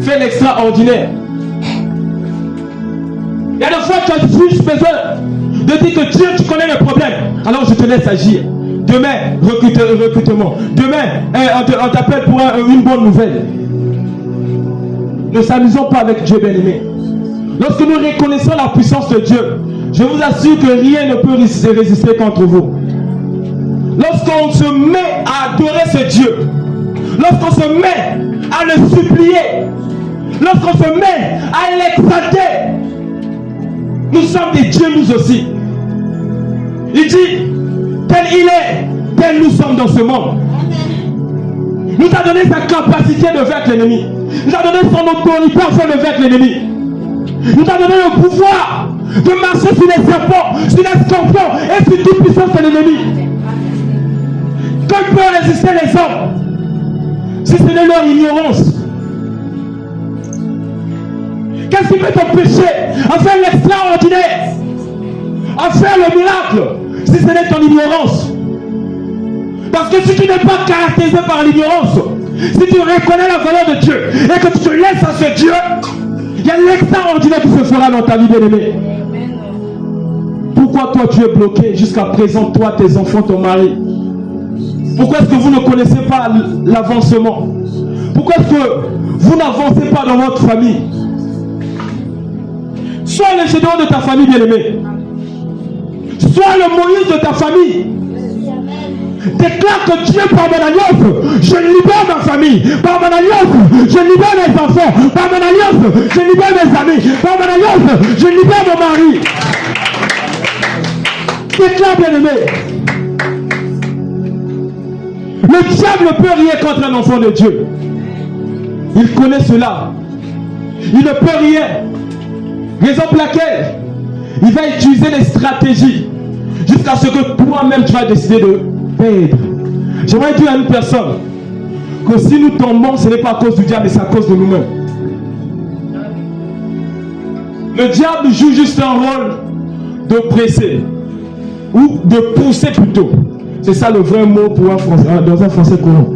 fait l'extraordinaire. Il y a des fois, tu as juste besoin de dire que Dieu, tu connais le problème. Alors je te laisse agir. Demain, recrutement. Demain, on t'appelle pour une bonne nouvelle. Ne s'amusons pas avec Dieu, bien-aimé. Lorsque nous reconnaissons la puissance de Dieu, je vous assure que rien ne peut résister contre vous. Lorsqu'on se met à adorer ce Dieu, lorsqu'on se met à le supplier, lorsqu'on se met à l'exalter, nous sommes des dieux nous aussi. Il dit, tel il est, tel nous sommes dans ce monde. Il nous a donné sa capacité de vaincre l'ennemi. Il nous a donné son autorité afin de vaincre l'ennemi. Il nous a donné le pouvoir de marcher sur les serpents, sur les scorpions et sur toute puissance de l'ennemi. Que peut résister les hommes si ce n'est leur ignorance? Qu'est-ce qui peut t'empêcher à faire l'extraordinaire? à faire le miracle si ce n'est ton ignorance. Parce que si tu n'es pas caractérisé par l'ignorance, si tu reconnais la valeur de Dieu et que tu te laisses à ce Dieu, il y a l'extraordinaire qui se fera dans ta vie, bien-aimé. Pourquoi toi tu es bloqué jusqu'à présent, toi, tes enfants, ton mari? Pourquoi est-ce que vous ne connaissez pas l'avancement? Pourquoi est-ce que vous n'avancez pas dans votre famille? Sois le Gédéon de ta famille, bien-aimé. Sois le Moïse de ta famille. Déclare que Dieu, par mon alliance, je libère ma famille. Par mon alliance, je libère mes enfants. Par mon alliance, je libère mes amis. Par mon alliance, je libère mon mari. Déclare, bien-aimé. Le diable ne peut rien contre un enfant de Dieu. Il connaît cela. Il ne peut rien. Raison pour laquelle il va utiliser des stratégies jusqu'à ce que toi-même tu vas décider de perdre. J'aimerais dire à une personne que si nous tombons, ce n'est pas à cause du diable, mais c'est à cause de nous-mêmes. Le diable joue juste un rôle de presser ou de pousser plutôt. C'est ça le vrai mot pour un français, dans un français courant.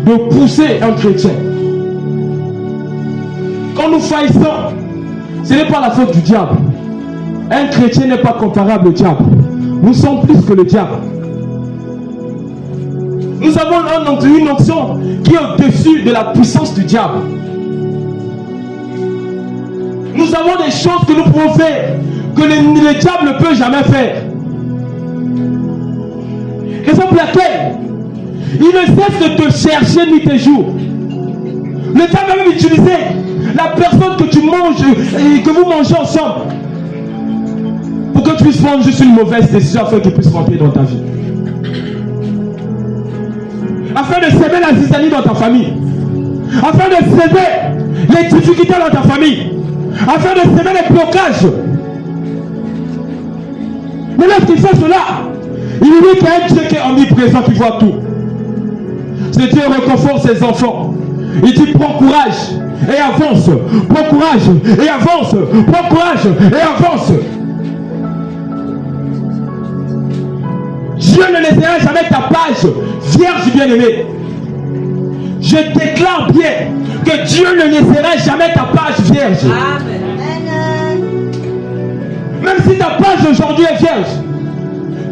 De pousser un chrétien. Quand nous faillissons, ce n'est pas la faute du diable. Un chrétien n'est pas comparable au diable. Nous sommes plus que le diable. Nous avons une onction qui est au-dessus de la puissance du diable. Nous avons des choses que nous pouvons faire que le diable ne peut jamais faire. Raison pour laquelle il ne cesse de te chercher nuit et jour. Le diable va même utiliser la personne que tu manges et que vous mangez ensemble pour que tu puisses prendre juste une mauvaise décision afin qu'il puisse rentrer dans ta vie. Afin de s'aimer la zizanie dans ta famille. Afin de s'aimer les difficultés dans ta famille. Afin de s'aimer les blocages. Mais lorsqu'il fait cela, il dit qu'il y a un Dieu qui est omniprésent, qui voit tout. Ce Dieu réconforte ses enfants. Il dit prends courage et avance. Prends courage et avance. Prends courage et avance. Dieu ne laissera jamais ta page vierge, bien-aimé. Je déclare bien que Dieu ne laissera jamais ta page vierge. Amen. Même si ta page aujourd'hui est vierge,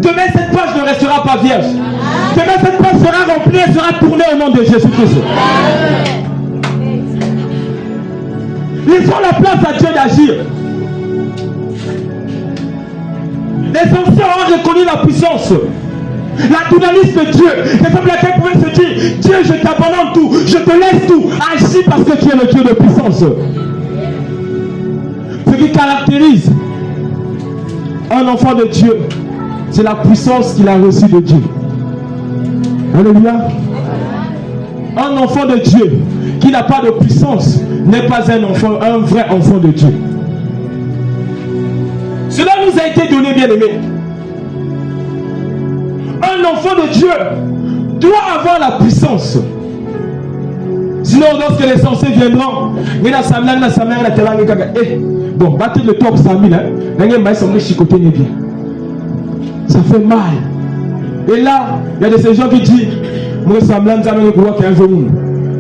demain cette page ne restera pas vierge. Demain cette page sera remplie et sera tournée au nom de Jésus-Christ. Laissons la place à Dieu d'agir. Les anciens ont reconnu la puissance, la dunamis de Dieu. C'est comme laquelle pouvait se dire Dieu, je t'abandonne tout, je te laisse tout, agis parce que tu es le Dieu de puissance. Ce qui caractérise un enfant de Dieu, c'est la puissance qu'il a reçue de Dieu. Alléluia. Un enfant de Dieu qui n'a pas de puissance n'est pas un enfant, un vrai enfant de Dieu. Cela nous a été donné, bien-aimés. Un enfant de Dieu doit avoir la puissance. Sinon, lorsque les sorciers viendront, bon, battez le top 100 000, bien. Ça fait mal. Et là, il y a de ces gens qui disent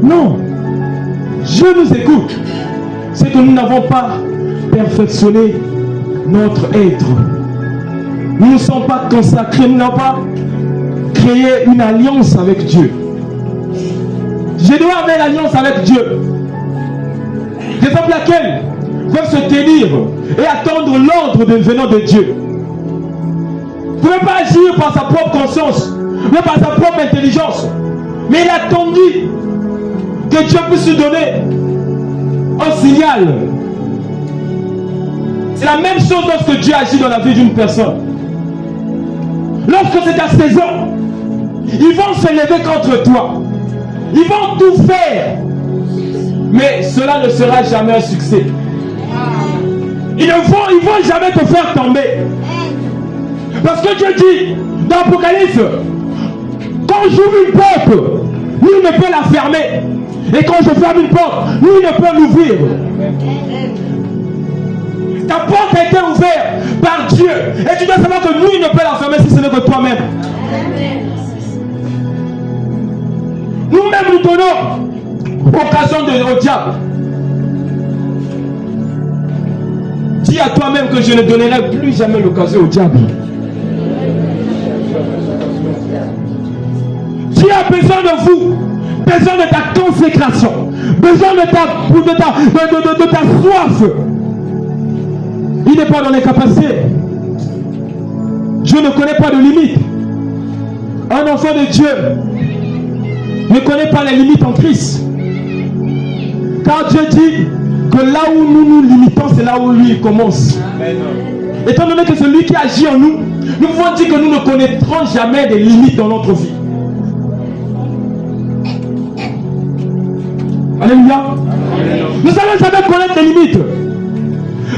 non. Dieu nous écoute. C'est que nous n'avons pas perfectionné notre être. Nous ne sommes pas consacrés, nous n'avons pas créé une alliance avec Dieu. Je dois avoir une alliance avec Dieu. Raison pour laquelle peuvent se tenir et attendre l'ordre venant de Dieu. Vous ne pouvez pas agir par sa propre conscience, mais par sa propre intelligence. Mais il a attendu que Dieu puisse lui donner un signal. C'est la même chose lorsque Dieu agit dans la vie d'une personne. Lorsque c'est ta saison, ils vont se lever contre toi. Ils vont tout faire. Mais cela ne sera jamais un succès. Ils vont jamais te faire tomber. Parce que Dieu dit dans l'Apocalypse, quand j'ouvre une porte, lui ne peut la fermer. Et quand je ferme une porte, lui ne peut l'ouvrir. Ta porte a été ouverte par Dieu. Et tu dois savoir que lui ne peut la fermer si ce n'est que toi-même. Nous-mêmes, nous donnons occasion au diable. Dis à toi-même que je ne donnerai plus jamais l'occasion au diable. Dieu a besoin de vous, besoin de ta consécration, besoin de ta soif. Il n'est pas dans les capacités. Dieu ne connaît pas de limites. Un enfant de Dieu ne connaît pas les limites en Christ. Car Dieu dit que là où nous nous limitons, c'est là où lui commence. Amen. Étant donné que celui qui agit en nous, nous pouvons dire que nous ne connaîtrons jamais des limites dans notre vie. Alléluia. Amen. Nous allons jamais connaître les limites.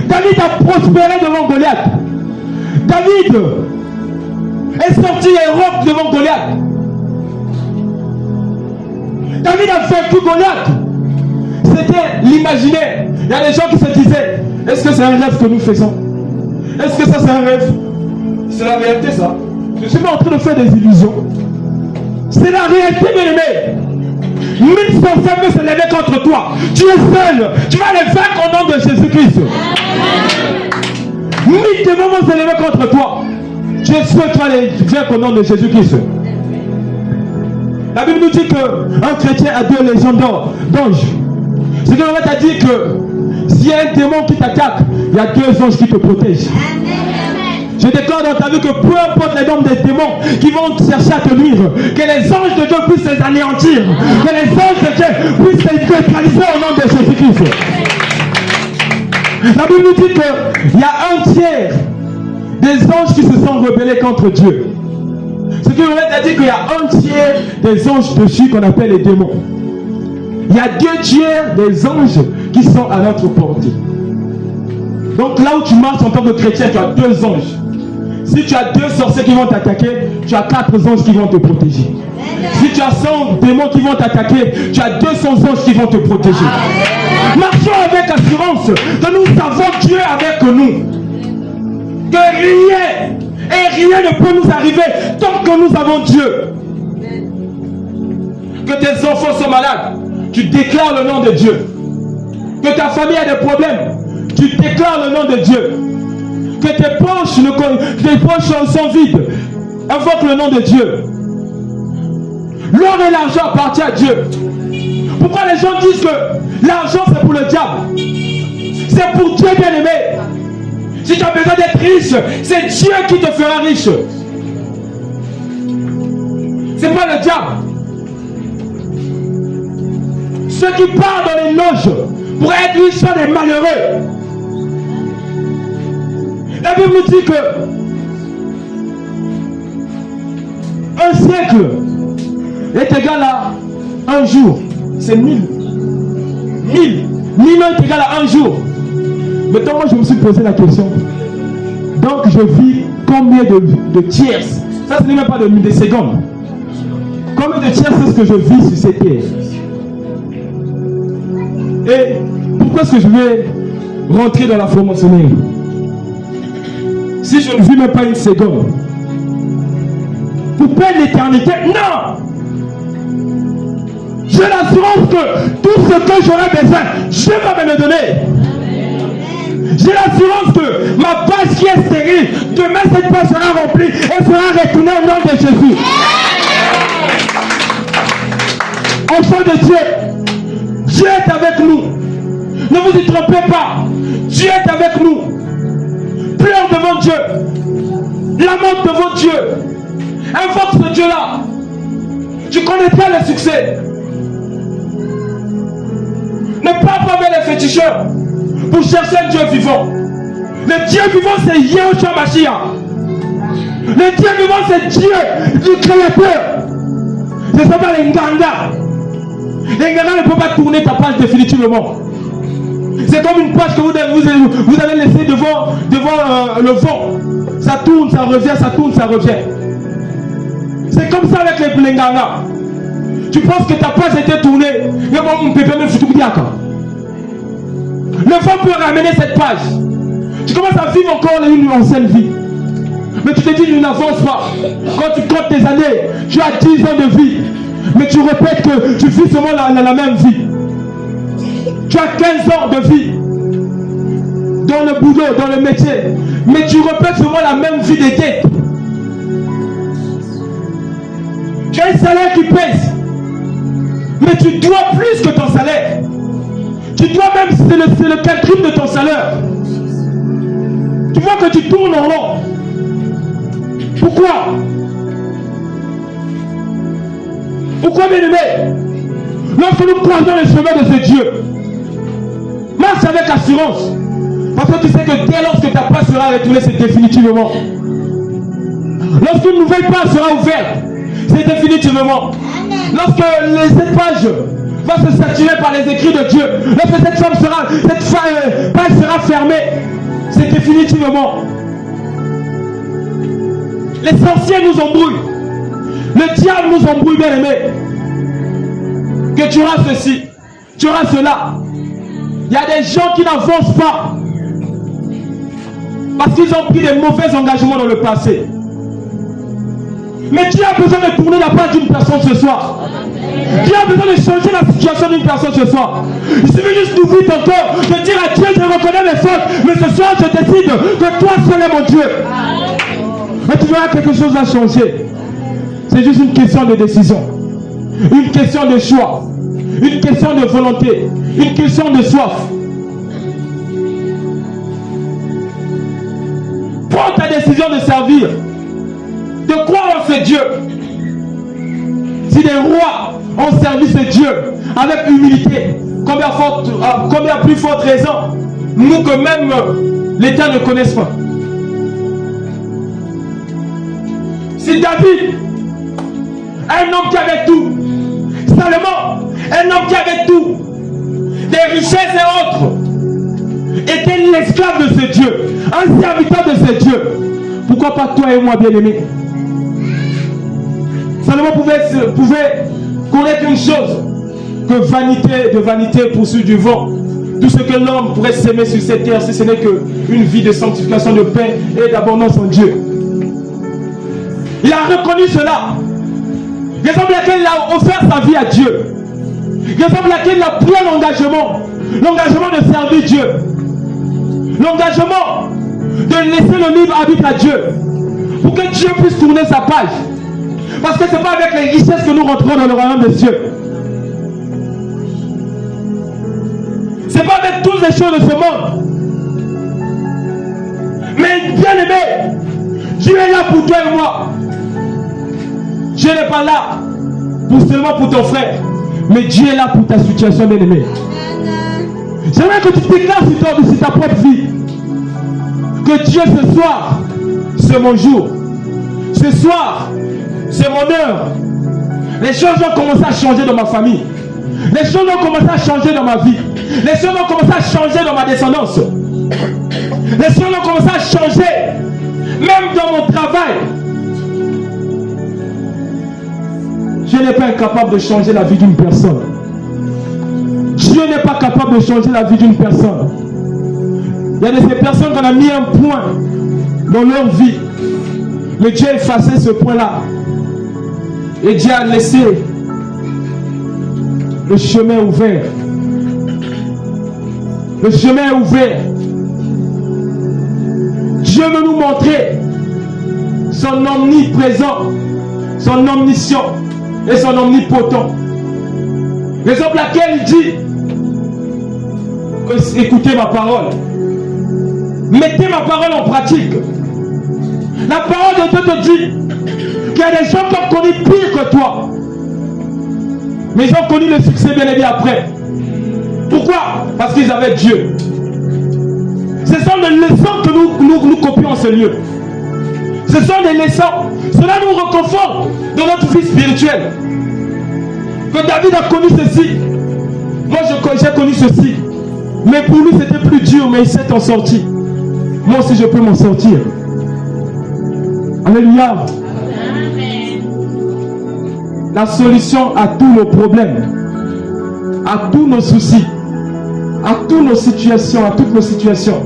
David a prospéré devant Goliath. David est sorti héros devant Goliath. David a vaincu Goliath. C'était l'imaginaire. Il y a des gens qui se disaient, est-ce que c'est un rêve que nous faisons? Est-ce que ça c'est un rêve? C'est la réalité ça. Je suis pas en train de faire des illusions. C'est la réalité, bien aimé. 1000 sorciers peuvent se lever contre toi. Tu es seul. Tu vas les vaincre au nom de Jésus-Christ. 1000 démons vont se lever contre toi. Tu es seul, tu vas les vaincre au nom de Jésus-Christ. La Bible nous dit qu'un chrétien a 2 légions d'anges. Ce que l'on t'a dit que s'il y a un démon qui t'attaque, il y a 2 anges qui te protègent. Je déclare dans ta vie que peu importe les nombres des démons qui vont chercher à te nuire, que les anges de Dieu puissent les anéantir, que les anges de Dieu puissent les neutraliser au nom de Jésus-Christ. La Bible nous dit qu'il y a un tiers des anges qui se sont rebellés contre Dieu. Ce qui veut dire qu'il y a un tiers des anges dessus qu'on appelle les démons. Il y a 2 tiers des anges qui sont à notre portée. Donc là où tu marches en tant que chrétien, tu as 2 anges. Si tu as 2 sorciers qui vont t'attaquer, tu as 4 anges qui vont te protéger. Si tu as 100 démons qui vont t'attaquer, tu as 200 anges qui vont te protéger. Marchons avec assurance que nous savons Dieu avec nous. Que rien et rien ne peut nous arriver tant que nous avons Dieu. Que tes enfants sont malades, tu déclares le nom de Dieu. Que ta famille a des problèmes, tu déclares le nom de Dieu. Que tes poches sont vides, invoque le nom de Dieu. L'or et l'argent appartiennent à Dieu. Pourquoi les gens disent que l'argent c'est pour le diable? C'est pour Dieu, bien aimé. Si tu as besoin d'être riche, c'est Dieu qui te fera riche. C'est pas le diable. Ceux qui partent dans les loges pour être riches sont des malheureux. La Bible nous dit que un siècle est égal à un jour. C'est 1000. 1000 ans est égal à un jour. Maintenant, moi, je me suis posé la question. Donc, je vis combien de tierces? Ça, ce n'est même pas des secondes. Combien de tierces est-ce que je vis sur cette terre? Et pourquoi est-ce que je vais rentrer dans la franc-maçonnerie? Si je ne vis même pas une seconde. Pour perdre l'éternité? Non! J'ai l'assurance que tout ce que j'aurai besoin, Dieu va me le donner. J'ai l'assurance que ma page qui est stérile, demain cette page sera remplie et sera retournée au nom de Jésus. Enfant de Dieu, Dieu est avec nous. Ne vous y trompez pas. Dieu est avec nous. Pleure devant Dieu. Lamente devant Dieu. Invoque ce Dieu-là. Tu connaîtras le succès. Ne pars pas vers les féticheurs pour chercher un Dieu vivant. Le Dieu vivant, c'est Yahushua Mashiach. Le Dieu vivant, c'est Dieu du Créateur. Ce ne sont pas les Nganga. Les Nganga ne peuvent pas tourner ta page définitivement. C'est comme une page que vous avez laissée devant le vent. Ça tourne, ça revient, ça tourne, ça revient. C'est comme ça avec les Nganga. Tu penses que ta page était tournée. Le vent peut ramener cette page. Tu commences à vivre encore une ancienne vie. Mais tu te dis, tu n'avances pas. Quand tu comptes tes années, tu as 10 ans de vie. Mais tu répètes que tu vis seulement la même vie. Tu as 15 ans de vie. Dans le boulot, dans le métier. Mais tu répètes seulement la même vie des dettes. Tu as un salaire qui pèse. Mais tu dois plus que ton salaire. Tu dois même, c'est le calcul de ton salaire. Tu vois que tu tournes en rond. Pourquoi? Pourquoi, bien-aimé? Lorsque nous croisons le chemin de ce Dieu, marche avec assurance. Parce que tu sais que dès lorsque ta passe sera retournée, c'est définitivement. Lorsqu'une nouvelle page sera ouverte, c'est définitivement. Lorsque cette page va se saturer par les écrits de Dieu, lorsque cette page sera fermée, c'est définitivement. Les sorciers nous embrouillent. Le diable nous embrouille, bien aimé. Que tu auras ceci, tu auras cela. Il y a des gens qui n'avancent pas parce qu'ils ont pris des mauvais engagements dans le passé. Mais Dieu a besoin de tourner la page d'une personne ce soir. Dieu a besoin de changer la situation d'une personne ce soir. Il suffit juste d'ouvrir ton cœur, de dire à Dieu, je reconnais mes fautes, mais ce soir je décide que toi seul est mon Dieu. Mais tu verras que quelque chose va changer. C'est juste une question de décision. Une question de choix. Une question de volonté. Une question de soif. Prends ta décision de servir. De croire en ce Dieu. Si les rois ont servi ce Dieu avec humilité, combien plus forte raison, nous que même l'État ne connaisse pas. Si David, un homme qui avait tout, Salomon, un homme qui avait tout, des richesses et autres, était l'esclave de ce Dieu, un serviteur de ce Dieu, pourquoi pas toi et moi, bien-aimés? Salomon pouvait connaître une chose, que vanité de vanité poursuit du vent. Tout ce que l'homme pourrait s'aimer sur cette terre, si ce n'est qu'une vie de sanctification, de paix et d'abondance en Dieu. Il a reconnu cela. Raison pour laquelle il a offert sa vie à Dieu. Raison pour laquelle il a pris l'engagement de servir Dieu. L'engagement de laisser le libre arbitre à Dieu. Pour que Dieu puisse tourner sa page. Parce que ce n'est pas avec les richesses que nous rentrons dans le royaume des cieux. Ce n'est pas avec toutes les choses de ce monde. Mais bien aimé, Dieu est là pour toi et moi. Dieu n'est pas là seulement pour ton frère, mais Dieu est là pour ta situation, bien aimé. J'aimerais que tu déclares sur ta propre vie que Dieu ce soir, c'est mon jour. Ce soir, c'est mon heure. Les choses ont commencé à changer dans ma famille. Les choses ont commencé à changer dans ma vie. Les choses ont commencé à changer dans ma descendance. Les choses ont commencé à changer même dans mon travail. Dieu n'est pas incapable de changer la vie d'une personne. Dieu n'est pas capable de changer la vie d'une personne. Il y a de ces personnes qu'on a mis un point dans leur vie. Mais Dieu a effacé ce point-là. Et Dieu a laissé le chemin ouvert. Le chemin est ouvert. Dieu veut nous montrer son omniprésent, son omniscient et son omnipotent. Raison pour laquelle il dit que, écoutez ma parole, mettez ma parole en pratique. La parole de Dieu te dit qu'il y a des gens qui ont connu pire que toi, mais ils ont connu le succès bien et bien après. Pourquoi? Parce qu'ils avaient Dieu. Ce sont des leçons que nous copions en ce lieu. Ce sont des leçons. Cela nous reconforte dans notre vie spirituelle. Que David a connu ceci. Moi j'ai connu ceci. Mais pour lui c'était plus dur, mais il s'est en sorti. Moi aussi je peux m'en sortir. Alléluia. La solution à tous nos problèmes, à tous nos soucis, à toutes nos situations,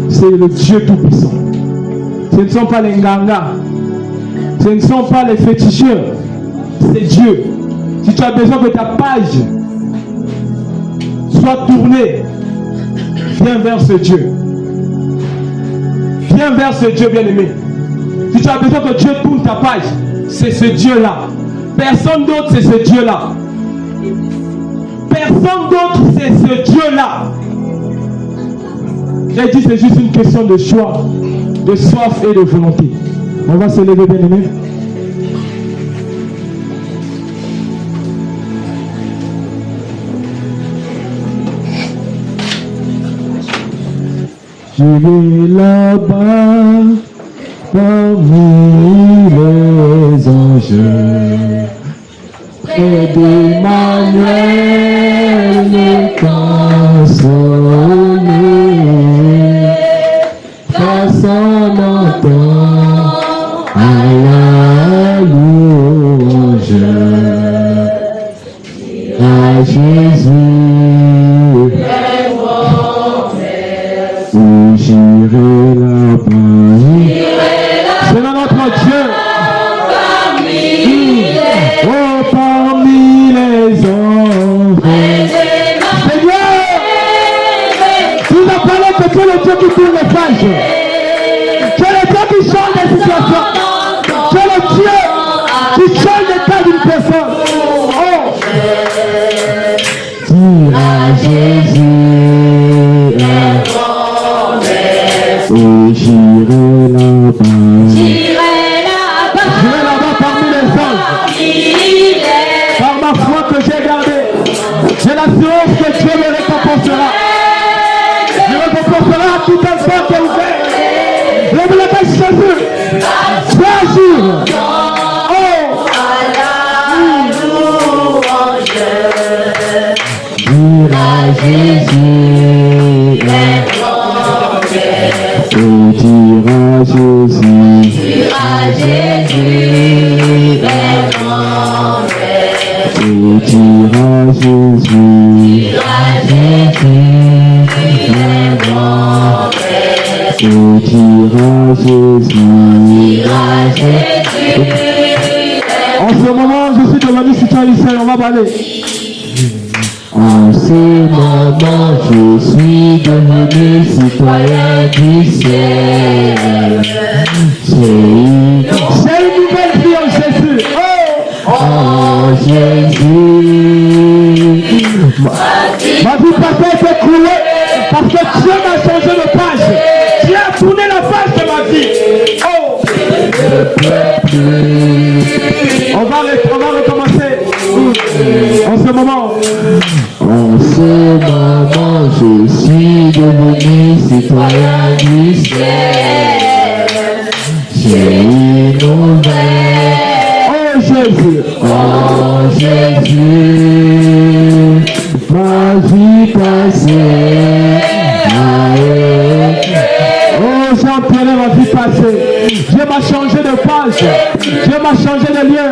c'est le Dieu Tout-Puissant. Ce ne sont pas les Nganga, ce ne sont pas les féticheurs, c'est Dieu. Si tu as besoin que ta page soit tournée, viens vers ce Dieu. Viens vers ce Dieu bien-aimé. Si tu as besoin que Dieu tourne ta page, c'est ce Dieu-là. Personne d'autre, c'est ce Dieu-là. Personne d'autre, c'est ce Dieu-là. J'ai dit, c'est juste une question de choix, de soif et de volonté. On va se lever, bien-aimé. Je vais là-bas parmi les anges, près d'Emmanuel le consolé, face en entend à la louange à Jésus. J'irai là-bas. C'est notre Dieu. Oh, parmi les hommes. Seigneur, tu nous as parlé que tu es le Dieu qui tourne les pages. Tu es le Dieu qui change les situations. Tu es le Dieu qui change l'état d'une personne. Oh, dis à Jésus. Oh, j'irai là-bas. J'irai là-bas parmi les anges. Par ma foi que j'ai gardée, j'ai l'assurance que Dieu me récompensera. Il récompensera à tout instant qui est ouvert. Lève la tête, Jésus. Fais agir. Oh, dire à Jésus. Oh, dire à Jésus, est grand. Oh, dire à Jésus, est grand. Oh, dire à Jésus. En ce moment, je suis devenu citoyen, on va parler. En ce moment, je suis devenu citoyen du ciel. C'est une nouvelle vie en Jésus. Oh, Jésus. Ma vie passée a été coulée parce que Dieu m'a changé de page. Dieu a tourné la page de ma vie. Oh, on va recommencer. En ce moment. En ce moment, je suis devenu citoyen du ciel. J'ai une nouvelle. Oh Jésus, oh Jésus, ma vie passée. Oh, j'ai enterré ma vie passée. Dieu m'a changé de page. Dieu m'a changé de lieu.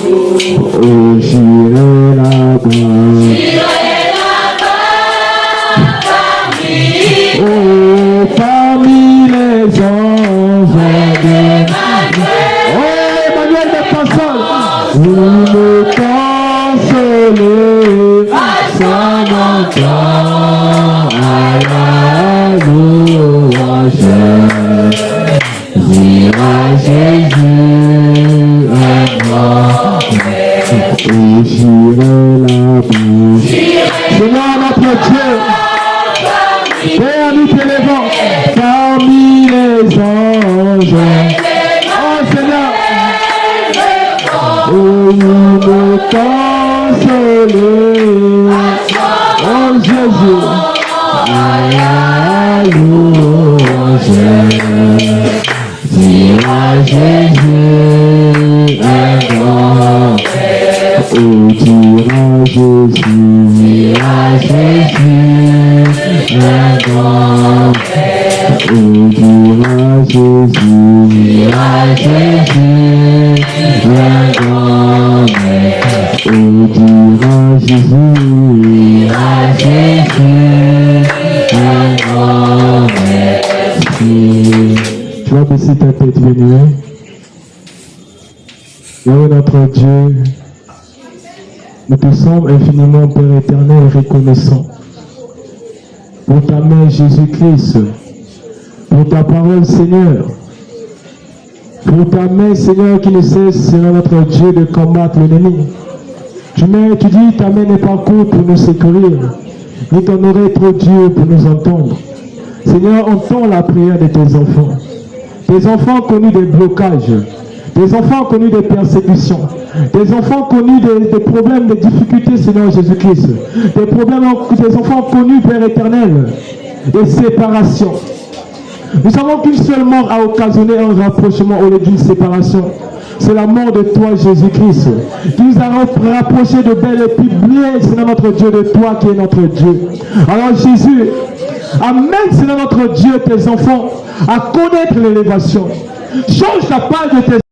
Oh, j'irai là-bas. Oh, parmi les anges. Oh, Emmanuel me console. Vous me consolez. Ça m'entend à la louange. Dire à Jésus est mort. Et j'irai là-bas. Seigneur notre Dieu, Père, nous t'élevons parmi les anges. Oh Seigneur, oh nous me consoler. Oh Jésus, à la louange. Dire à Jésus est grand. Oh, dire à Jésus est grand. Oh, dire à Jésus est grand. Oh, dire à Jésus est grand. baisser ta tête, béni. Yahweh notre Dieu, nous te sommes infiniment, Père éternel, reconnaissants pour ta main, Jésus-Christ, pour ta parole, Seigneur, pour ta main, Seigneur, qui ne cesse, Seigneur notre Dieu, de combattre l'ennemi. Tu dis, ta main n'est pas courte pour nous secourir, ni ton oreille trop dure pour nous entendre. Seigneur, entends la prière de tes enfants. Tes enfants connus des blocages, des enfants connus des persécutions, des enfants connus des problèmes, des difficultés, Seigneur Jésus-Christ, des enfants connus, Père éternel, des séparations. Nous savons qu'une seule mort a occasionné un rapprochement au lieu d'une séparation. C'est la mort de toi, Jésus-Christ, qui nous a rapprochés de bel et bien, Seigneur notre Dieu, de toi qui es notre Dieu. Alors Jésus, amène, Seigneur notre Dieu, tes enfants à connaître l'élévation. Change la page de tes